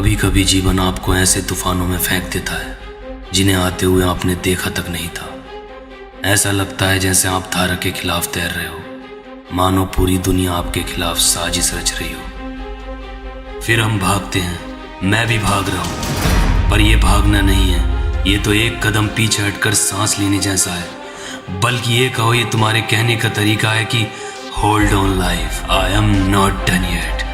कभी कभी जीवन आपको ऐसे तूफानों में फेंक देता है जिन्हें आते हुए आपने देखा तक नहीं था। ऐसा लगता है जैसे आप धारा के खिलाफ तैर रहे हो, मानो पूरी दुनिया आपके खिलाफ साजिश रच रही हो। फिर हम भागते हैं, मैं भी भाग रहा हूं, पर यह भागना नहीं है, ये तो एक कदम पीछे हटकर सांस लेने जैसा है। बल्कि ये कहो, ये तुम्हारे कहने का तरीका है कि hold on life, I am not done yet.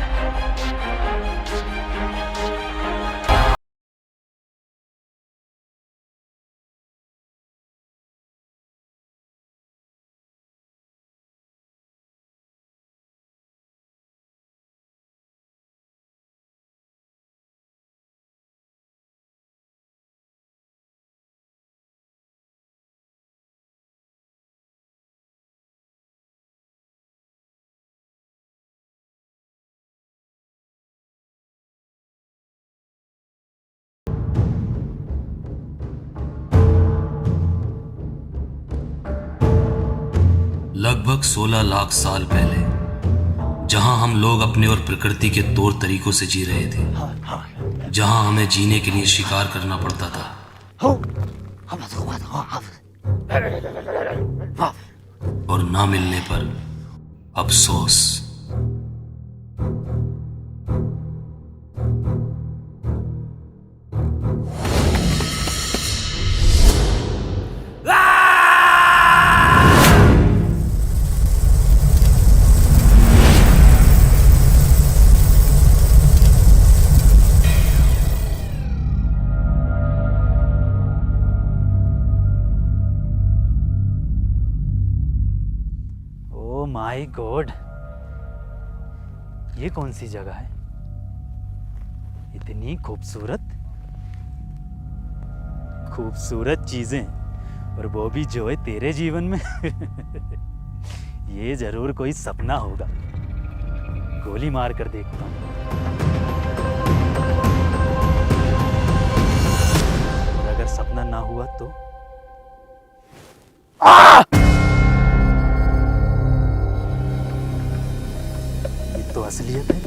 लगभग 16 लाख साल पहले, जहां हम लोग अपने और प्रकृति के तौर तरीकों से जी रहे थे, जहां हमें जीने के लिए शिकार करना पड़ता था और ना मिलने पर अफसोस। माय गॉड, ये कौन सी जगह है? इतनी खूबसूरत खूबसूरत चीजें, और वो भी जो है तेरे जीवन में। ये जरूर कोई सपना होगा। गोली मार कर देखता हूं, और अगर सपना ना हुआ तो तो असलियत है।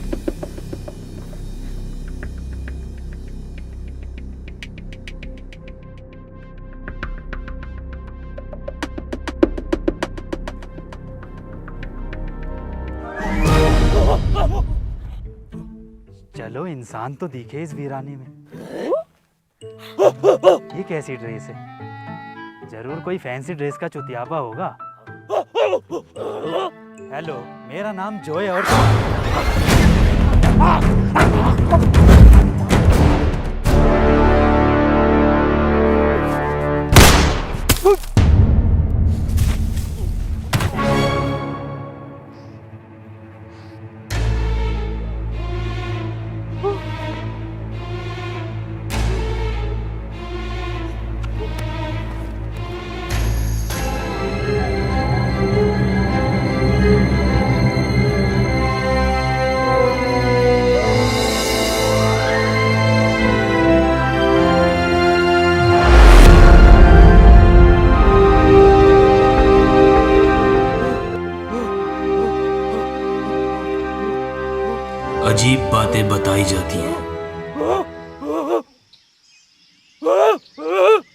चलो, इंसान तो दिखे इस वीराने में। ये कैसी ड्रेस है? जरूर कोई फैंसी ड्रेस का चुतियापा होगा। हेलो, मेरा नाम जोय और अजीब बातें बताई जाती हैं,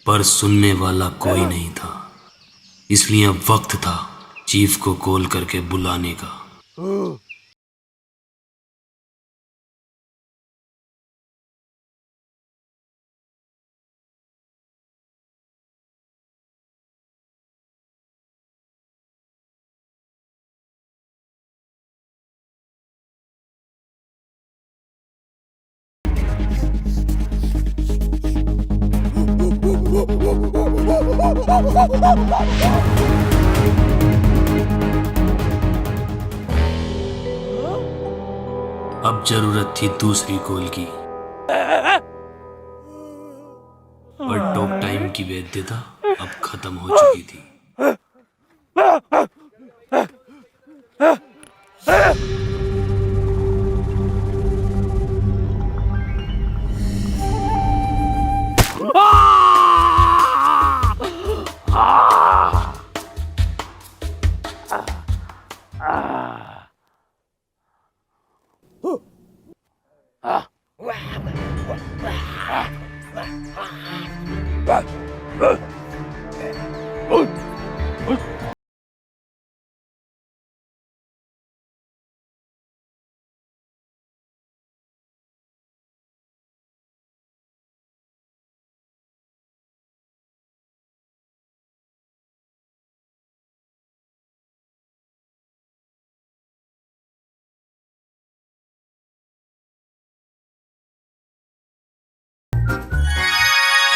पर सुनने वाला कोई नहीं था। इसलिए अब वक्त था चीफ को कॉल करके बुलाने का। अब जरूरत थी दूसरी कॉल की, पर टॉक टाइम की वैधता अब खत्म हो चुकी थी।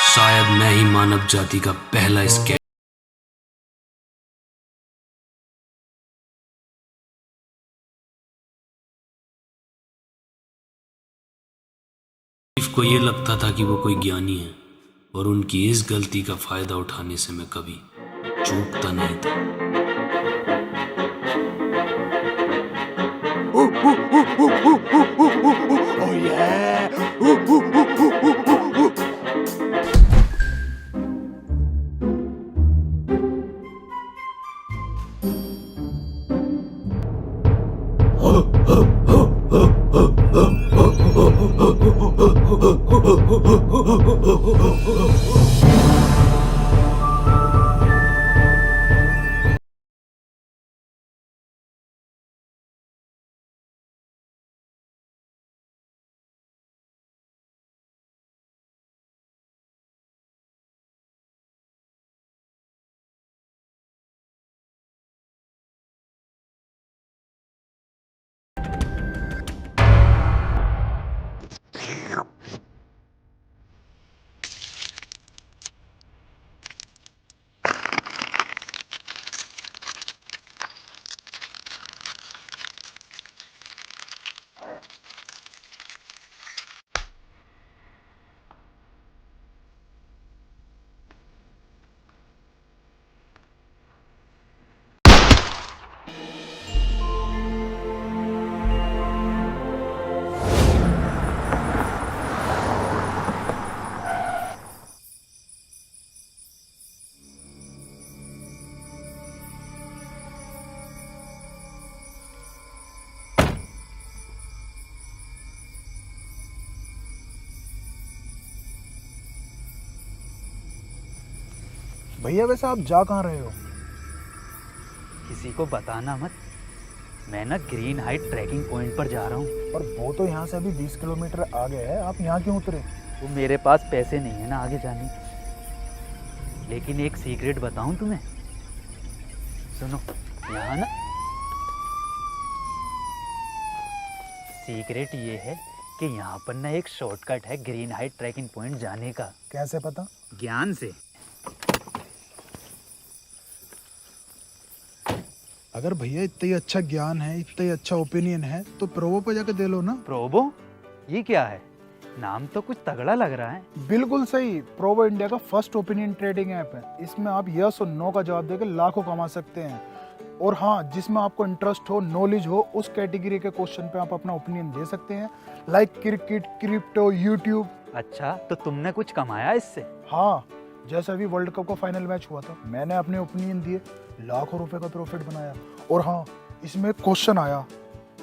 शायद मैं ही मानव जाति का पहला स्केच को ये लगता था कि वो कोई ज्ञानी है और उनकी इस गलती का फायदा उठाने से मैं कभी चूकता नहीं था। Oh yeah! भैया वैसे आप जा कहाँ रहे हो? किसी को बताना मत। मैं ना ग्रीन हाइट ट्रैकिंग पॉइंट पर जा रहा हूँ। और वो तो यहाँ से अभी 20 किलोमीटर आगे है, आप यहाँ क्यों उतरे? वो मेरे पास पैसे नहीं है ना आगे जाने के। लेकिन एक सीक्रेट बताऊं तुम्हें, सुनो। यहाँ ना सीक्रेट ये है कि यहाँ पर ना एक शॉर्टकट है ग्रीन हाइट ट्रैकिंग पॉइंट जाने का। कैसे पता? ज्ञान से। अगर भैया इतना ही अच्छा ज्ञान है, इतना ही अच्छा ओपिनियन है, तो प्रोवो पे जाके दे लो ना। प्रोबो? ये क्या है? नाम तो कुछ तगड़ा लग रहा है। बिल्कुल सही। प्रोवो इंडिया का फर्स्ट ओपिनियन ट्रेडिंग ऐप है। इसमें आप यस और नो का जवाब देकर लाखों कमा सकते हैं। और हाँ, जिसमें आपको इंटरेस्ट हो, नॉलेज हो, उस कैटेगरी के क्वेश्चन पे आप अपना ओपिनियन दे सकते हैं, लाइक क्रिकेट, क्रिप्टो, यूट्यूब। अच्छा, तो तुमने कुछ कमाया इससे? हाँ, जैसे अभी वर्ल्ड कप का फाइनल मैच हुआ था, मैंने अपने ओपिनियन दिए, लाखों रुपए का प्रॉफिट बनाया। और हाँ, इसमें क्वेश्चन आया,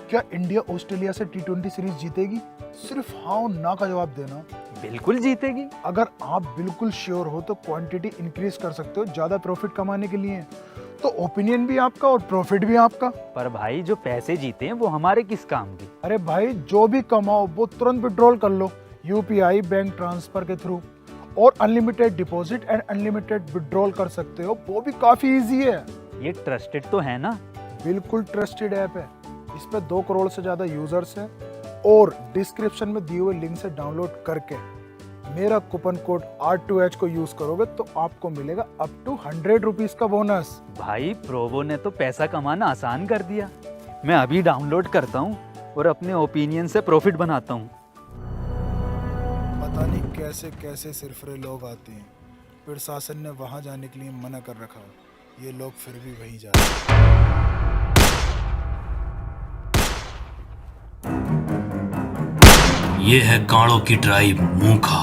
क्या इंडिया ऑस्ट्रेलिया से T20 सीरीज जीतेगी? सिर्फ हाँ और ना का जवाब देना। बिल्कुल जीतेगी। अगर आप बिल्कुल श्योर हो तो क्वांटिटी इंक्रीज कर सकते हो ज्यादा प्रॉफिट कमाने के लिए। तो ओपिनियन भी आपका और प्रॉफिट भी आपका। पर भाई, जो पैसे जीते हैं वो हमारे किस काम के? अरे भाई, जो भी कमाओ वो तुरंत विड्रॉल कर लो UPI बैंक ट्रांसफर के थ्रू। और unlimited deposit and unlimited withdrawal कर सकते हो, वो भी काफी इजी है। ये ट्रस्टेड तो है ना? बिल्कुल ट्रस्टेड ऐप है। इस पे 2 करोड़ से ज्यादा यूजर्स हैं। और डिस्क्रिप्शन में दिए हुए लिंक से डाउनलोड करके मेरा कूपन कोड R2H को यूज करोगे तो आपको मिलेगा अप टू 100 रुपीज का बोनस। भाई, प्रोवो ने तो पैसा कमाना आसान कर दिया। मैं अभी डाउनलोड करता हूँ और अपने ओपिनियन से प्रॉफिट बनाता हूँ। पता नहीं कैसे कैसे सिरफरे लोग आते हैं। प्रशासन ने वहां जाने के लिए मना कर रखा, ये लोग फिर भी वहीं जा रहे हैं। ये है कांड़ों की ट्राइब मूखा।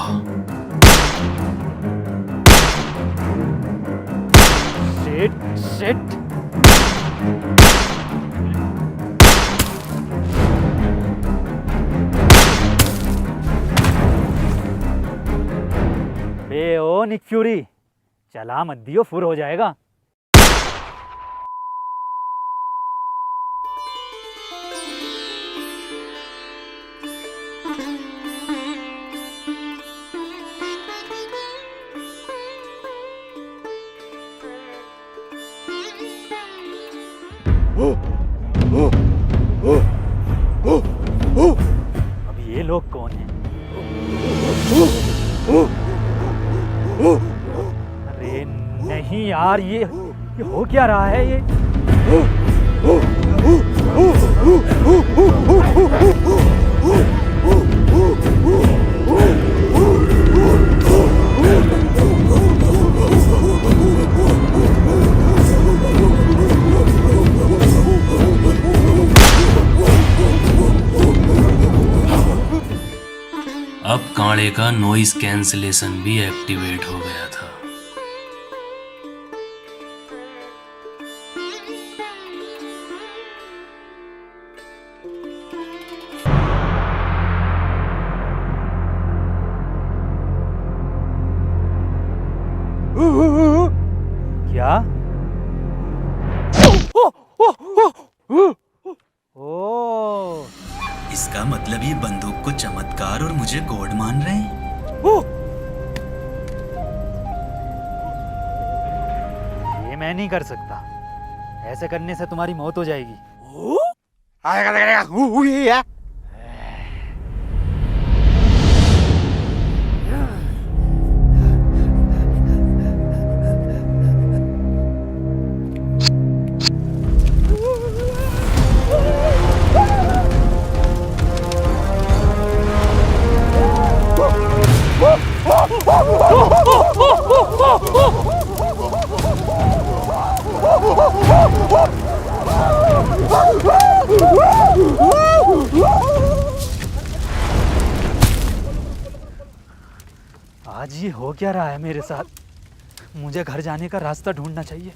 शिट। ओ निक फ्यूरी, चला मत दियो, फुर हो जाएगा। अब ये लोग कौन हैं? अरे नहीं यार, ये हो क्या रहा है ये? अब कांड़े का नॉइस कैंसलेशन भी एक्टिवेट हो गया था। क्या? ओ, इसका मतलब ये बंदूक को चमत्कार और मुझे गॉड मान रहे हैं। ये मैं नहीं कर सकता। ऐसे करने से तुम्हारी मौत हो जाएगी। आज ये हो क्या रहा है मेरे साथ? मुझे घर जाने का रास्ता ढूंढना चाहिए।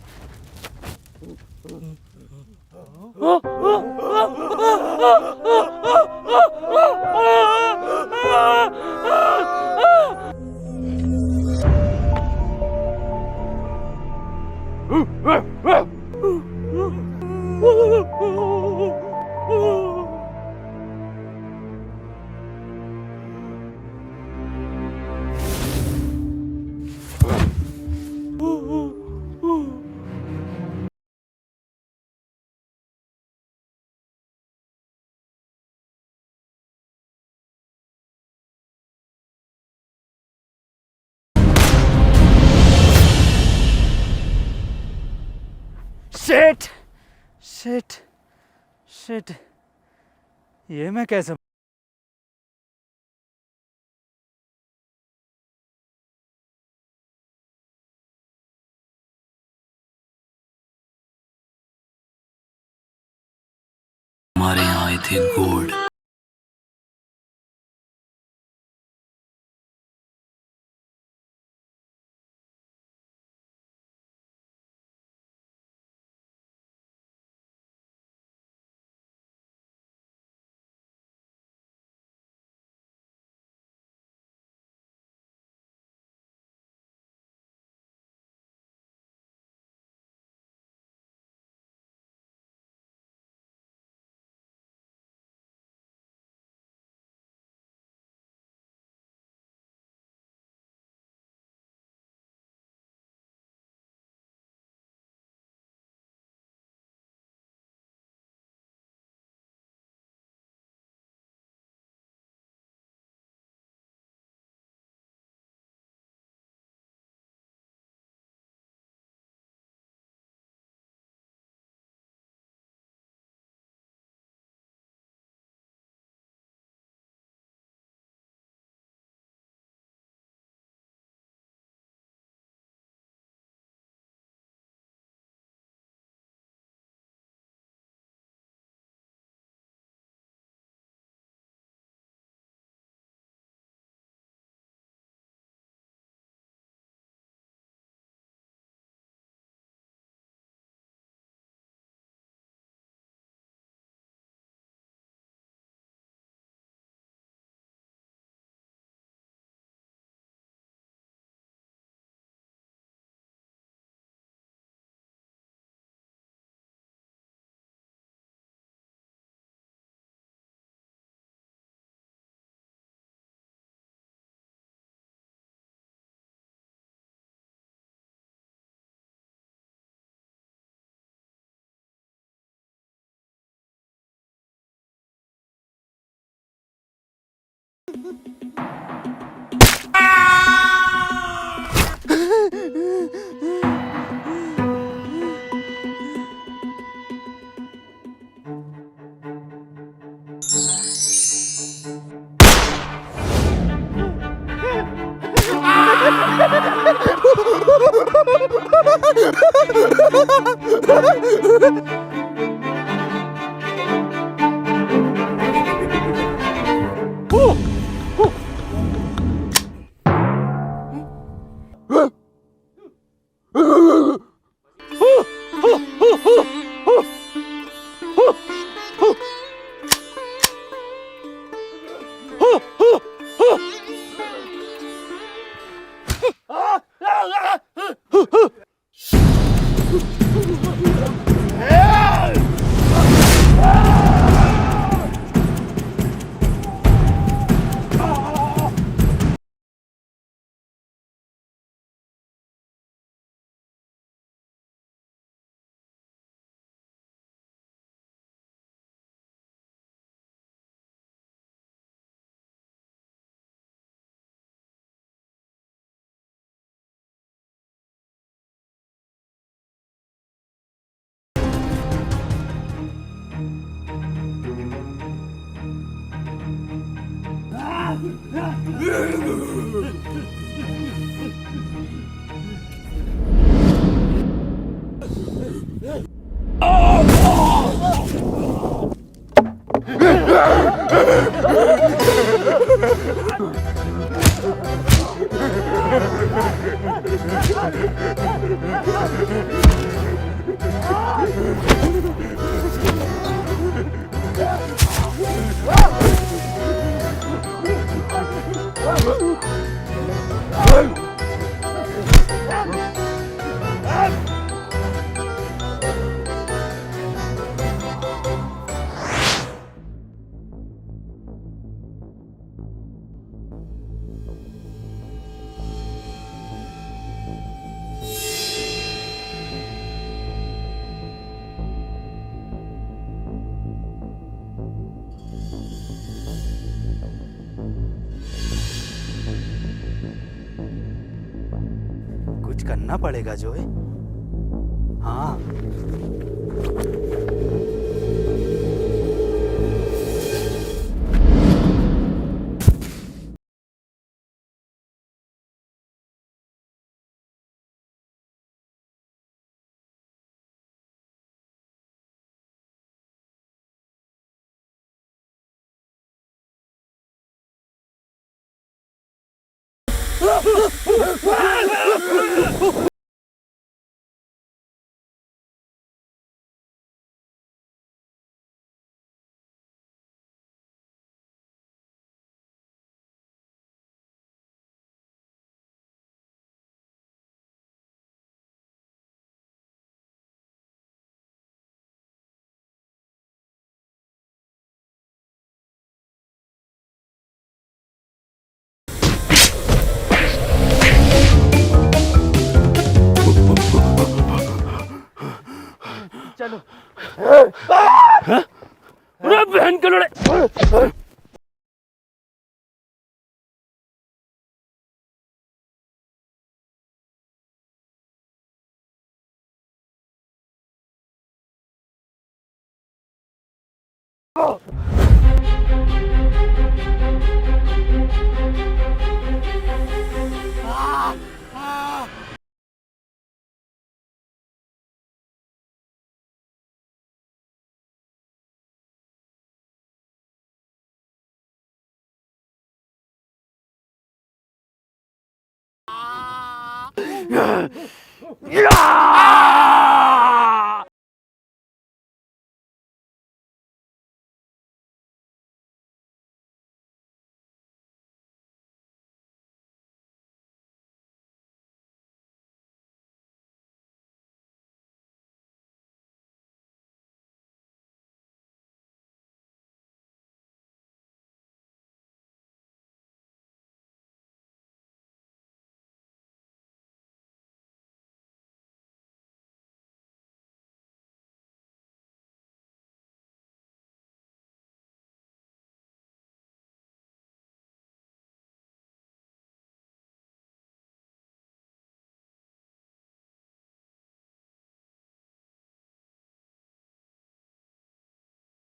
शिट शिट शिट, ये मैं कैसे? हमारे यहाँ आए थे गॉड। कुछ करना पड़ेगा जोए। हाँ। चलो। अरे बहन के लड़े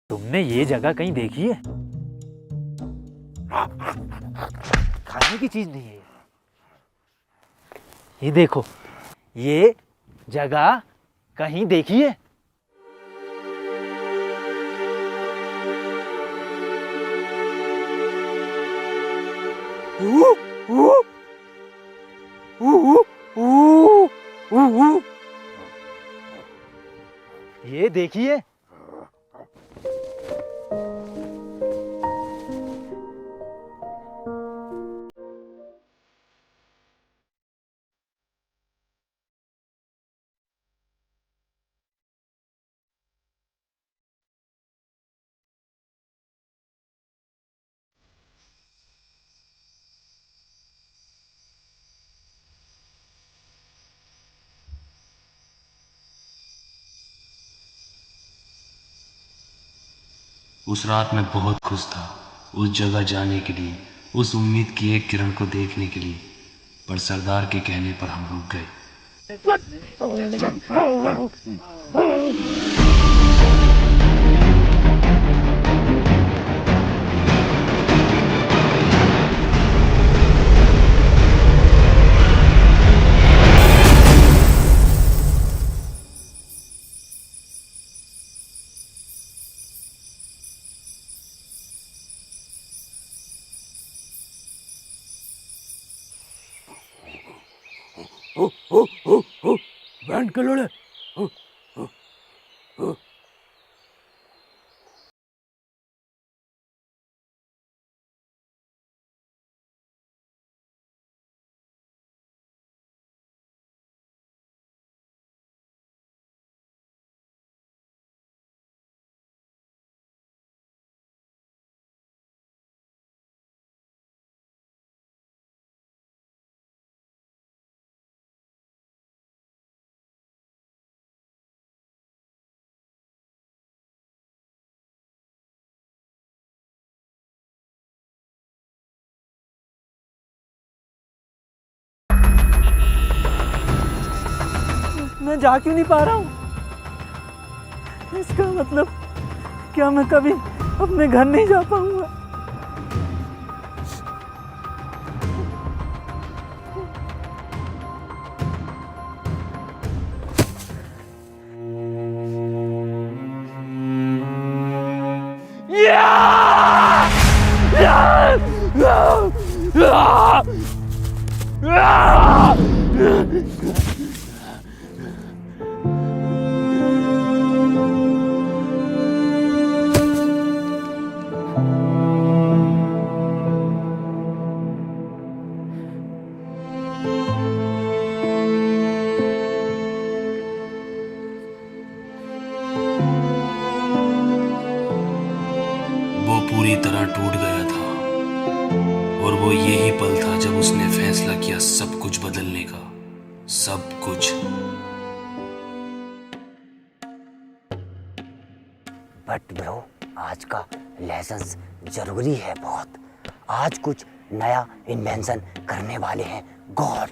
तुमने ये जगह कहीं देखी है? खाने की चीज नहीं है ये देखो, ये जगह कहीं देखी है? ये देखिए, उस रात मैं बहुत खुश था, उस जगह जाने के लिए, उस उम्मीद की एक किरण को देखने के लिए। पर सरदार के कहने पर हम रुक गए। बैंड के लोड़े। मैं जा क्यों नहीं पा रहा हूँ? इसका मतलब क्या मैं कभी अपने घर नहीं जा पाऊंगा? वो पूरी तरह टूट गया था, और वो यही पल था जब उसने फैसला किया सब कुछ बदलने का, सब कुछ। बट ब्रो, आज का लेसन्स जरूरी है बहुत। आज कुछ नया इन्वेंशन करने वाले हैं गॉड।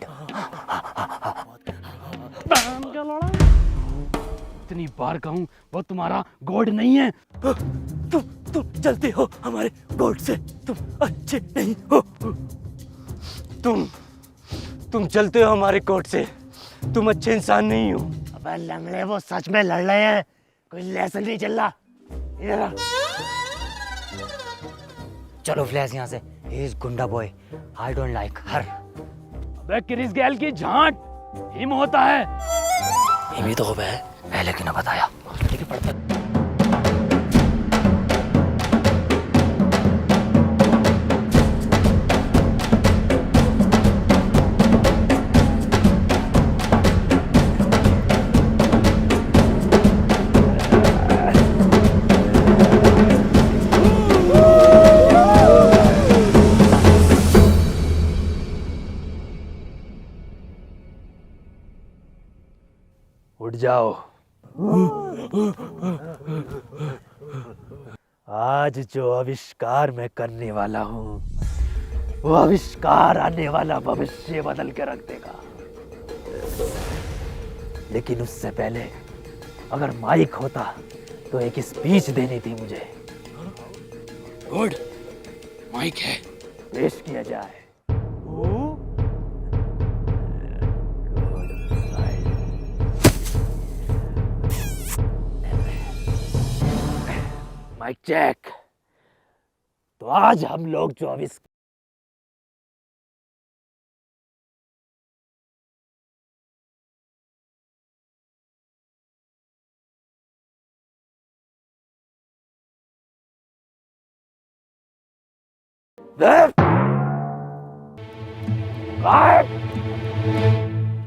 इतनी बार कहूं, वो तुम्हारा गॉड नहीं है। तुम चलते हो हमारे गॉड से, तुम अच्छे नहीं हो। तुम चलते हो हमारे गॉड से, तुम अच्छे इंसान नहीं हो। अबे लंगड़े, वो सच में लड़ रहे हैं, कोई लेसन नहीं चल रहा। इधर आ। चलो फ्लैश यहाँ से। ही इज गुंडा बॉय, आई डोंट लाइक हर। अबे क्रिस गैल की झांट हिम होता है। ये भी तो हो है, पहले क्यों ना बताया? उठ जाओ। आज जो आविष्कार मैं करने वाला हूँ, वो आविष्कार आने वाला भविष्य बदल के रख देगा। लेकिन उससे पहले अगर माइक होता तो एक स्पीच देनी थी मुझे। गुड, माइक है। पेश किया जाए। Mic check. तो आज हम लोग जो आविष्कार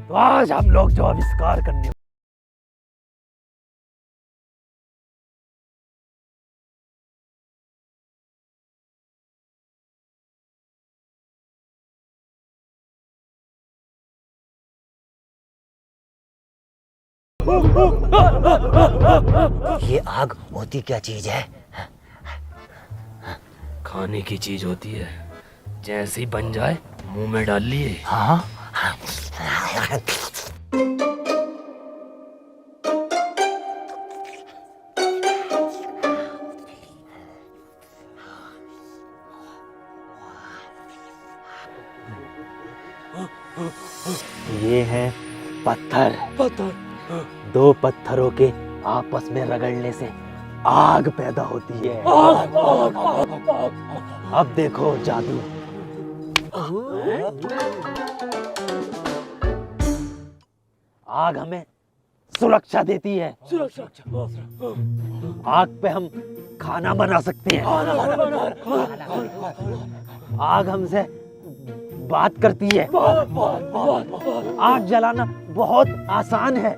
तो आज हम लोग जो आविष्कार करने ये आग होती क्या चीज है? खाने की चीज होती है, जैसे ही बन जाए मुंह में डाल लिए। हाँ। ये है पत्थर। दो पत्थरों के आपस में रगड़ने से आग पैदा होती है। अब देखो जादू। आग हमें सुरक्षा देती है। आग पे हम खाना बना सकते हैं। आग हमसे बात करती है। आग जलाना बहुत आसान है।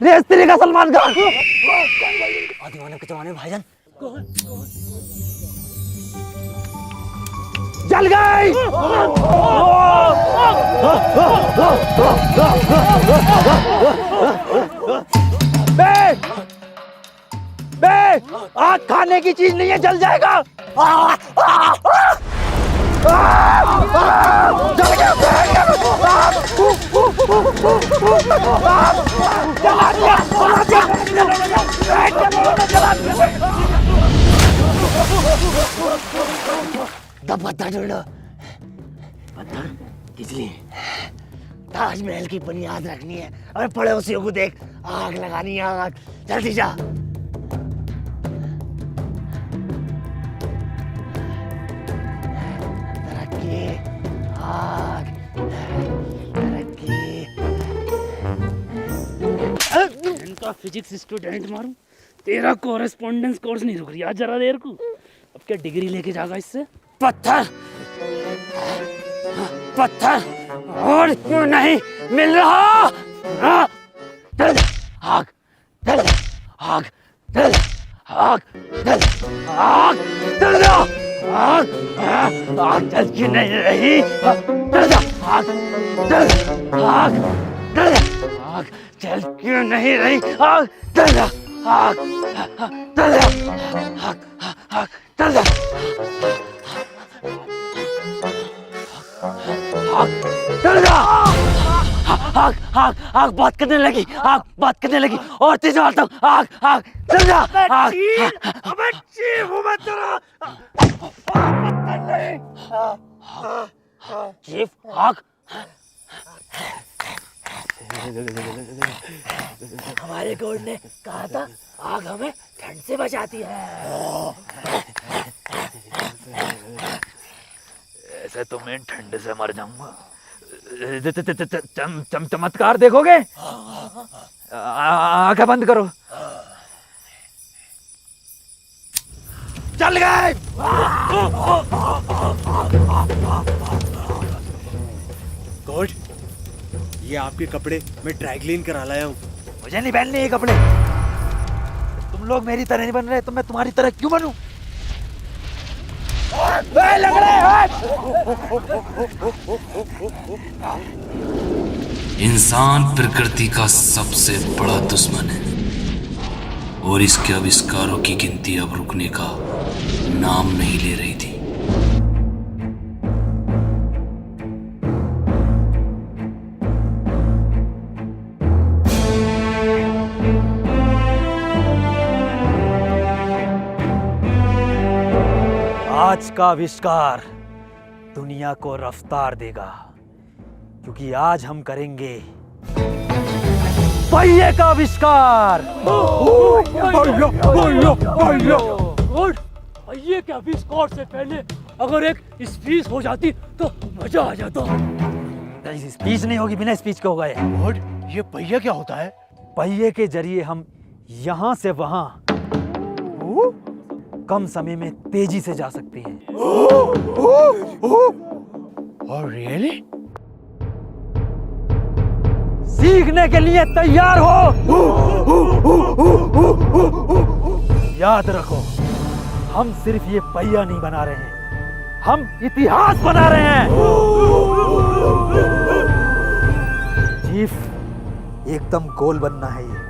रेस तेरे का सलमान खान। दीवाने के जमाने में भाईजान जल गई। बे, आग खाने की चीज नहीं है, जल जाएगा। जल गया। जला दिया। पत्थर ढूंढो। पत्थर किस लिए? ताजमहल की बुनियाद रखनी है और पड़ोसियों को देख आग लगानी है। आग जल्दी जा। तरक्की, आग, तरक्की। इनका फिजिक्स स्टूडेंट मारूं, तेरा कोरेस्पोंडेंस कोर्स नहीं रुक रहा जरा देर को। अब क्या डिग्री लेके जाएगा इससे? पत्थर, पत्थर और क्यों नहीं मिल रहा? जल्द आग, जल्द आग, जल्द आग, जल्द आग, जल्द आग, आग जल्द क्यों नहीं रही? जल्द आग, जल्द आग, जल्द आग जल्द क्यों नहीं रही? आग, जल्द आग, जल्द आग, आग जल्द आग, आग, आग बात करने लगी। आग बात करने लगी और तेज मारता हूँ। आग, आग, चल जा। आग, चीफ, आग। हमारे गॉड ने कहा था आग हमें ठंड से बचाती है। ऐसे तो मैं ठंड से मर जाऊंगा। चमत्कार देखोगे? आंखें बंद करो। चल गए। गॉड, ये आपके कपड़े मैं ड्राई क्लीन करा लाया हूँ। मुझे नहीं पहनने ये कपड़े। तुम लोग मेरी तरह नहीं बन रहे तो मैं तुम्हारी तरह क्यों बनूं? इंसान प्रकृति का सबसे बड़ा दुश्मन है और इसके आविष्कारों की गिनती अब रुकने का नाम नहीं ले रही थी। आज का आविष्कार दुनिया को रफ्तार देगा, क्योंकि आज हम करेंगे पहिए का आविष्कार। गॉड, पहिए के आविष्कार से पहले अगर एक स्पीच हो जाती तो मजा आ जाता। स्पीच नहीं होगी, बिना स्पीच के होगा ये। गॉड, ये पहिया क्या होता है? पहिए के जरिए हम यहां से वहां कम समय में तेजी से जा सकते हैं। और रियली? सीखने के लिए तैयार हो? याद रखो, हम सिर्फ ये पहिया नहीं बना रहे हैं, हम इतिहास बना रहे हैं। चीफ, एकदम गोल बनना है ये।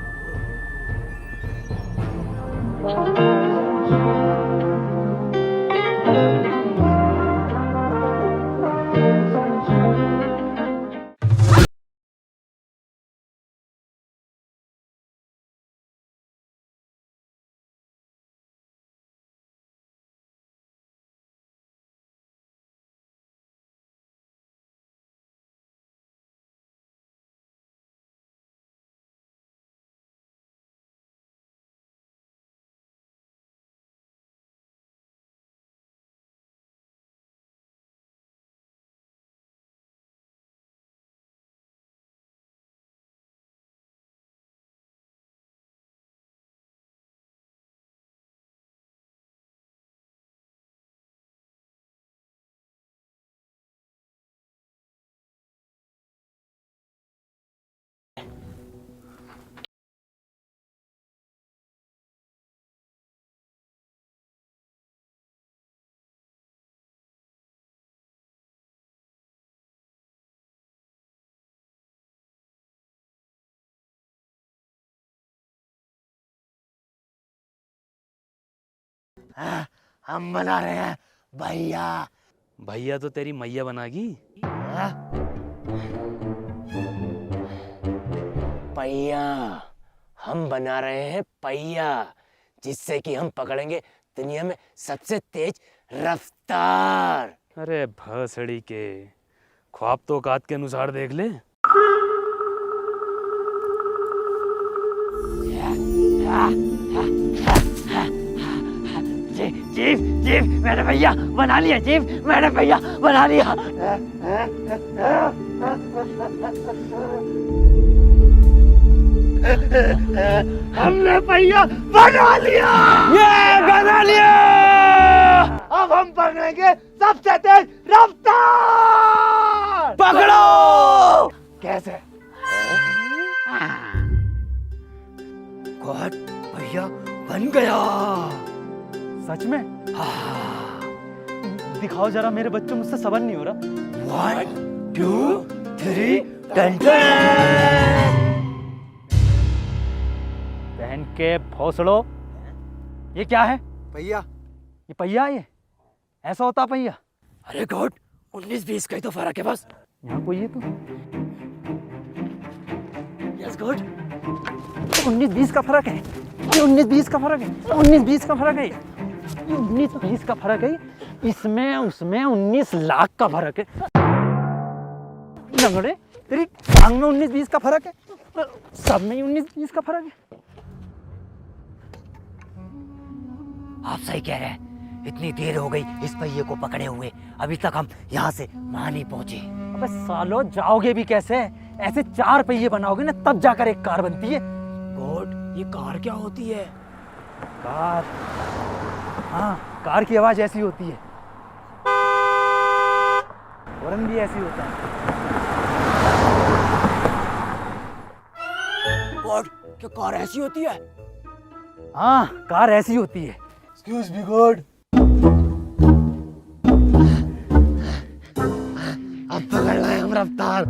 हम बना रहे हैं भैया। भैया तो तेरी मैया बनागी। पहिया, हम बना रहे हैं पहिया, जिससे कि हम पकड़ेंगे दुनिया में सबसे तेज रफ्तार। अरे भसड़ी के, ख्वाब तो औकात के अनुसार देख ले। चीफ, चीफ, मैंने भैया बना लिया। चीफ, मैंने भैया बना लिया। हमने भैया बना लिया। ये बना लिया। अब हम पकड़ेंगे सबसे तेज रफ्तार। पकड़ो। कैसे? गॉड, भैया बन गया। सच में? हाँ। दिखाओ जरा, मेरे बच्चों, मुझसे सबर नहीं हो रहा। 1 2 3 10। बहन के भोसड़ो, ये क्या है? पहिया। ये पहिया है? ये ऐसा होता पहिया? अरे गॉड, 19-20 का ही तो फर्क है बस। यहाँ कोई है तो? यस गॉड, 19-20 का फर्क है। ये 19-20 का फर्क है। 19-20 का फर्क है। 19-20 का फर्क है। इसमें उसमें 19 लाख का फर्क है। लंगड़े, तेरी टांग में 19-20 का फर्क है, सब में 19-20 का फर्क है। आप सही कह रहे हैं। इतनी देर हो गई इस पहिए को पकड़े हुए, अभी तक हम यहाँ से वहां नहीं पहुंचे। अबे सालो, जाओगे भी कैसे? ऐसे 4 पहिए बनाओगे ना, तब जाकर एक कार बनती है। गॉड, ये कार क्या होती है? कार? हाँ, कार की आवाज ऐसी होती है, हॉर्न भी ऐसी होता है। गॉड, क्या कार ऐसी होती है? हाँ, कार ऐसी होती है। Excuse me God. अब पकड़ लाए हम रफ्तार।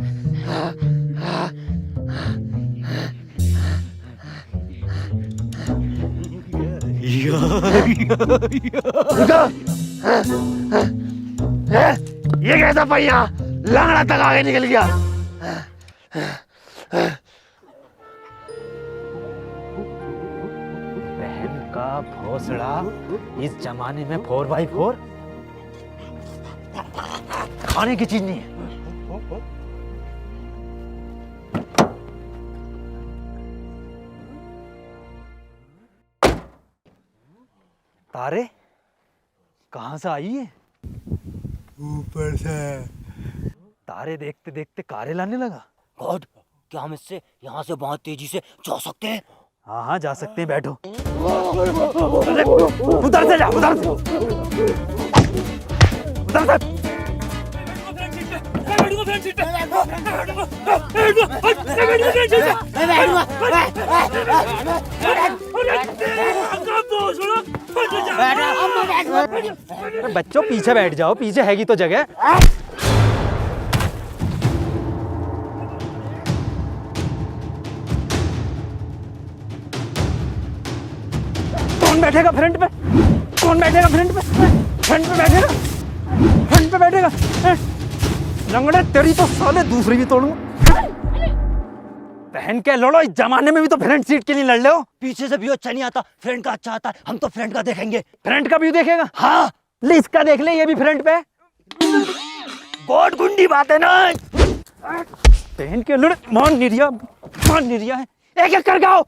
ये कैसा पहिया लंगड़ा तक आगे निकल गया। बहन का भोसड़ा, इस जमाने में 4x4? खाने की चीज नहीं है। तारे कहाँ से आई है? ऊपर से। तारे देखते देखते कारे लाने लगा। गॉड, क्या हम इससे यहाँ से बहुत तेजी से जा सकते हैं? हाँ हाँ जा सकते हैं, बैठो। अरे, उधर से जा, उधर से, उधर से। अरे बच्चों पीछे बैठ जाओ, पीछे हैगी तो जगह। कौन बैठेगा फ्रंट पे? कौन बैठेगा फ्रंट पे? फ्रंट पे बैठेगा, फ्रंट पे बैठेगा। लंगड़े तेरी तो साले दूसरी भी तोड़ूंगा। पहन के लड़ो, इस जमाने में भी तो फ्रंट सीट के लिए लड़ ले हो। पीछे से व्यू अच्छा नहीं आता, फ्रंट का अच्छा आता है। हम तो फ्रंट का देखेंगे। फ्रंट का व्यू देखेगा? हाँ, ले इसका देख ले, ये भी फ्रंट पे है। गॉड गुंडी बात है ना। पहन के लड़, मान निरिया है। एक एक कर गाओ।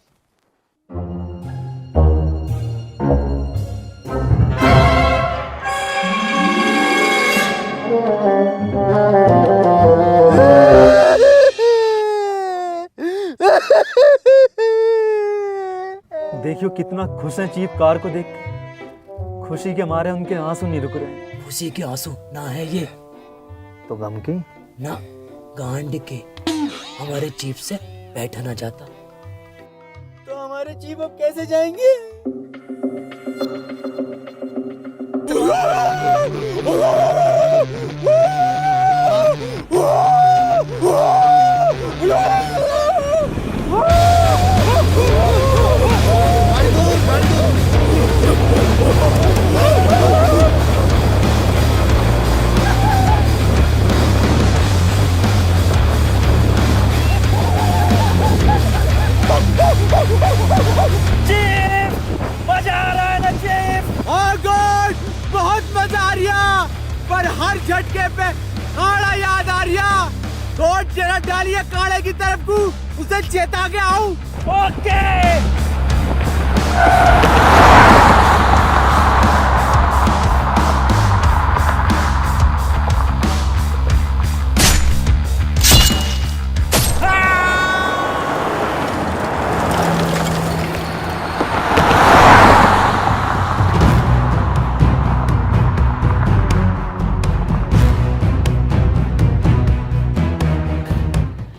देखियो कितना खुश है चीफ कार को देख के। खुशी के मारे उनके आंसू नहीं रुक रहे। खुशी के आंसू ना है ये, तो गम की ना गांड के। हमारे जीप से बैठा ना जाता तो हमारे जीप अब कैसे जाएंगे? बहुत मजा आ रहा, पर हर झटके पे काड़ा याद आ रहा। रोड जरा डालिए काड़े की तरफ को, उसे चेता के आऊं। ओके।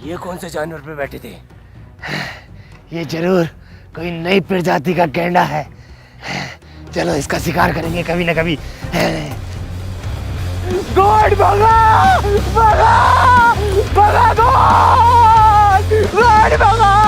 ये कौन से जानवर पे बैठे थे? ये जरूर कोई नई प्रजाति का गैंडा है। चलो इसका शिकार करेंगे कभी ना कभी। गॉड भगा भगा भगा, गॉड गॉड भगा।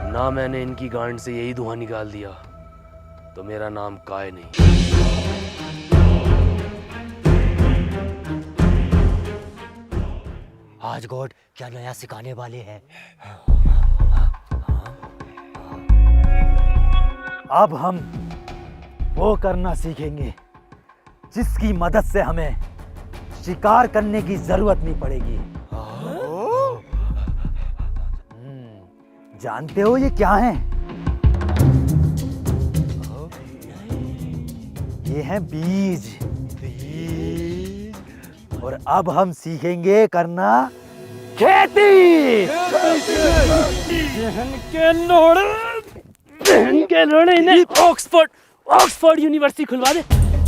ना मैंने इनकी गांड से यही धुआं निकाल दिया तो मेरा नाम काय नहीं। आज गॉड क्या नया सिखाने वाले हैं? अब हम वो करना सीखेंगे जिसकी मदद से हमें शिकार करने की जरूरत नहीं पड़ेगी। जानते हो ये क्या है? ये हैं बीज। और अब हम सीखेंगे करना खेती। बहन के लोड़े इन्हें ऑक्सफोर्ड यूनिवर्सिटी खुलवा दे,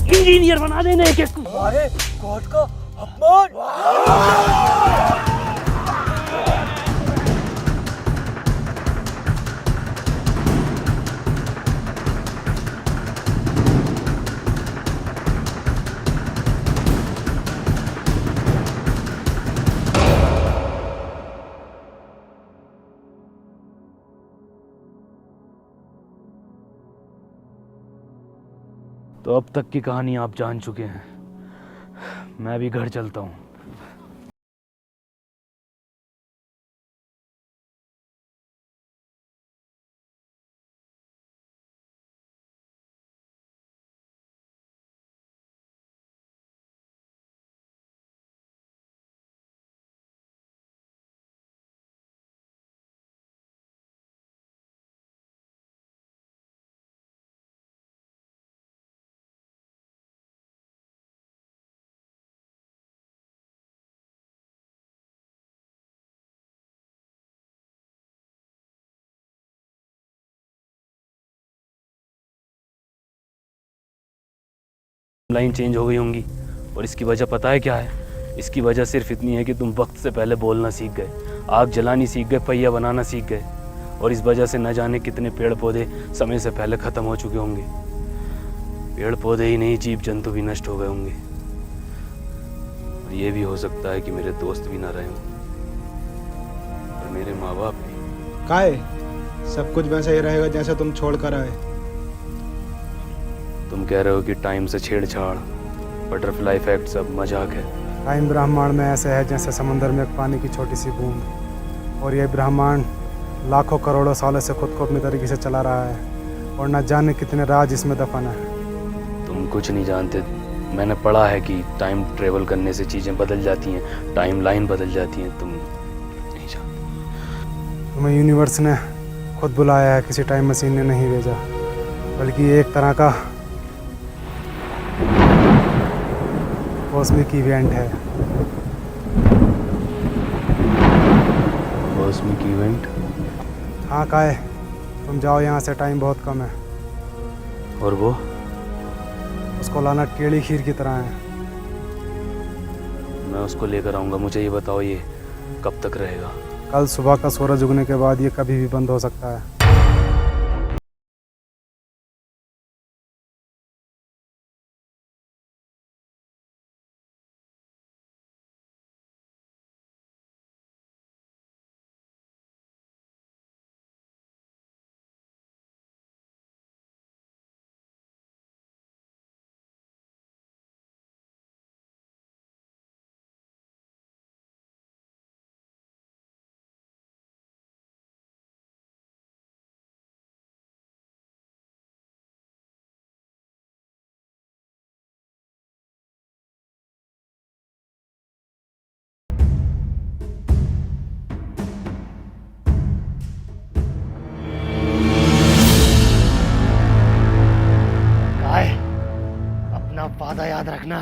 इंजीनियर बना देने एक एक को। हमारे कोर्ट का अपमान। तो अब तक की कहानी आप जान चुके हैं। मैं भी घर चलता हूँ। लाइन चेंज हो गई होंगी और इसकी वजह पता है क्या है? इसकी वजह सिर्फ इतनी है कि तुम वक्त से पहले बोलना सीख गए, आग जलानी सीख गए, पहिया बनाना सीख गए, और इस वजह से न जाने कितने पेड़ पौधे समय से पहले ख़त्म हो चुके होंगे। पेड़ पौधे ही नहीं, जीव जंतु भी नष्ट हो गए होंगे। और ये भी हो सकता है कि मेरे दोस्त भी ना रहे हों और मेरे माँ बाप भी। काहे सब कुछ वैसा ही रहेगा जैसा तुम छोड़ कर आए। तुम कह रहे हो कि टाइम से छेड़छाड़, बटरफ्लाई इफेक्ट सब मजाक है। टाइम ब्रह्मांड में ऐसे है जैसे समंदर में एक पानी की छोटी सी बूंद, और यह ब्रह्मांड लाखों करोड़ों सालों से खुद को अपनी तरीके से चला रहा है और न जाने कितने राज इसमें दफन है। तुम कुछ नहीं जानते। मैंने पढ़ा है कि टाइम ट्रेवल करने से चीज़ें बदल जाती हैं, टाइम लाइन बदल जाती हैं। तुम नहीं जानते। तुम्हें यूनिवर्स ने खुद बुलाया है, किसी टाइम मशीन ने नहीं भेजा, बल्कि एक तरह का कॉस्मिक इवेंट है। Cosmic event? हाँ काहे, तुम जाओ यहाँ से, टाइम बहुत कम है। और वो? उसको लाना टेढ़ी खीर की तरह है। मैं उसको लेकर आऊँगा। मुझे ये बताओ, ये कब तक रहेगा? कल सुबह का सूरज उगने के बाद ये कभी भी बंद हो सकता है। अपना वादा याद रखना।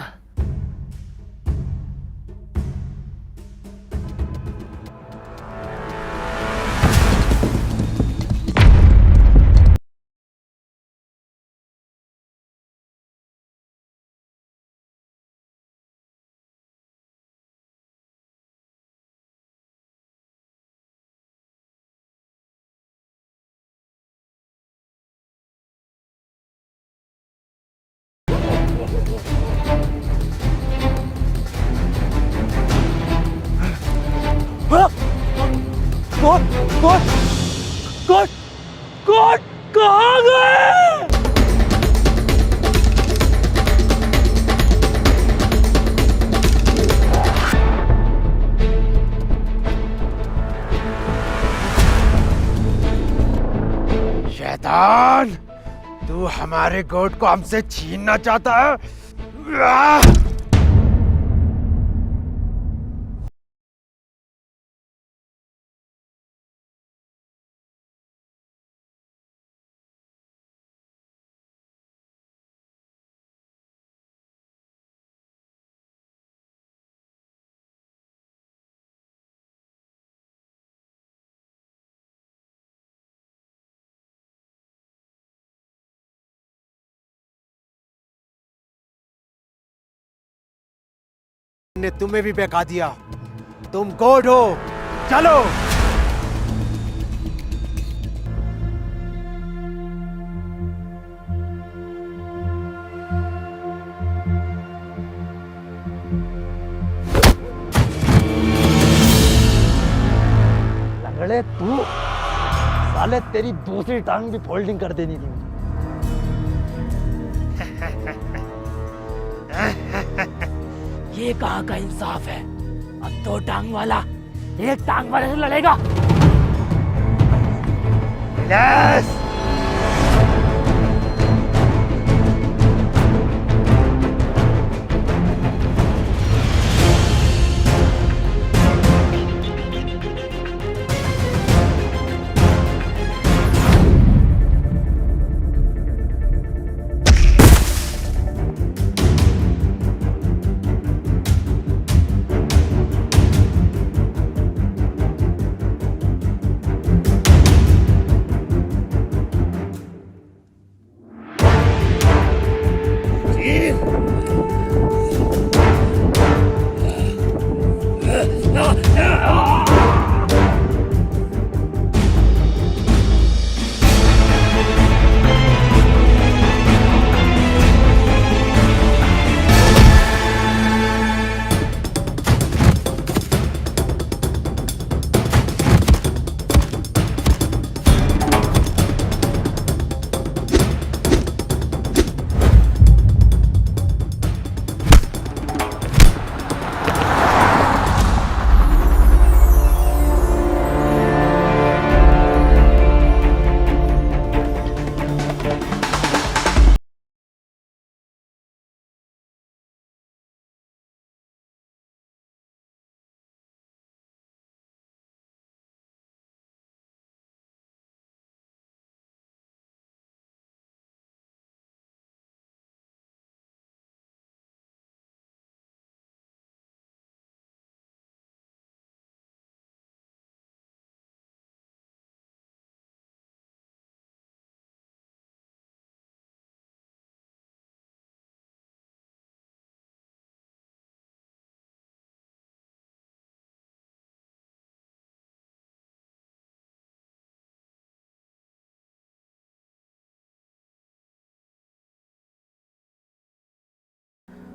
कोट कहाँ गए? शैतान, तू हमारे गोट को हमसे छीनना चाहता है? ने तुम्हें भी बहका दिया। तुम गोड हो, चलो। लंगड़े तू, साले तेरी दूसरी टांग भी फोल्डिंग कर देनी थी। ये कहाँ का इंसाफ है? अब 2 टांग वाला 1 टांग वाले से लड़ेगा।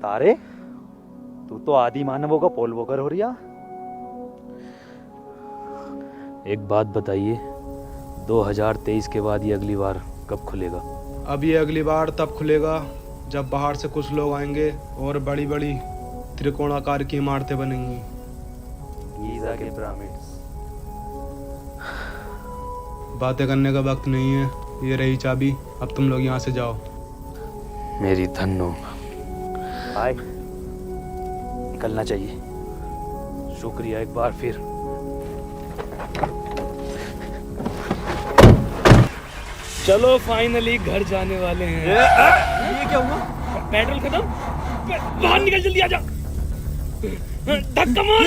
तारे, तू तो आदि मानवों का पोल वोकर हो रिया। एक बात बताइए, 2023 के बाद ये अगली बार कब खुलेगा? अब ये अगली बार तब खुलेगा जब बाहर से कुछ लोग आएंगे और बड़ी बड़ी त्रिकोणाकार की इमारतें बनेंगी। गीज़ा के पिरामिड्स। बातें करने का वक्त नहीं है, ये रही चाबी, अब तुम लोग यहाँ से जाओ। मेरी धन्नो। बाय। निकलना चाहिए। शुक्रिया एक बार फिर। चलो फाइनली घर जाने वाले हैं। ये क्या हुआ? पेट्रोल खत्म, बाहर निकल, जल्दी आ जा। धक्का मार।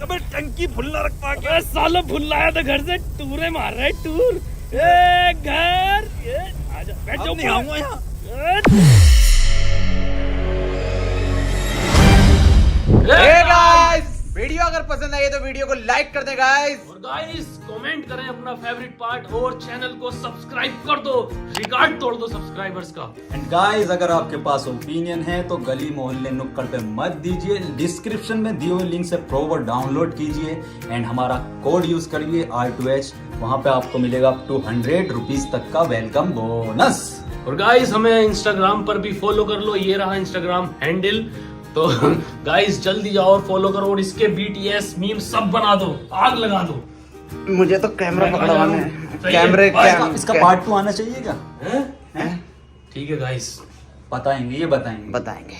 अबे टंकी फुल ना रख पा के। साला भूल आया था घर से, टूरे मार रहा है टूर। ए घर, आजा बैठ जाओ। नहीं आऊंगा यहाँ। वीडियो अगर पसंद आई तो वीडियो को लाइक कर दे गाइस। और गाइस कमेंट करें अपना फेवरेट पार्ट और चैनल को सब्सक्राइब कर दो, रिकॉर्ड तोड़ दो सब्सक्राइबर्स का। एंड गाइस, अगर आपके पास ओपिनियन है तो गली मोहल्ले नुक्कड़ पे मत दीजिए, डिस्क्रिप्शन में दिए हुए लिंक से प्रोवर डाउनलोड कीजिए एंड हमारा कोड यूज करिए R2H। वहां पे आपको मिलेगा अप टू 100 रुपीज तक का वेलकम बोनस। और गाइस हमें इंस्टाग्राम पर भी फॉलो कर लो, ये रहा इंस्टाग्राम हैंडल। तो गाइस जल्दी जाओ और फॉलो करो और इसके BTS मीम सब बना दो, आग लगा दो। मुझे तो कैमरा पकड़वाना है। कैमरे इसका पार्ट 2 आना चाहिए क्या? ठीक है गाइस, बताएंगे, ये बताएंगे। बताएंगे।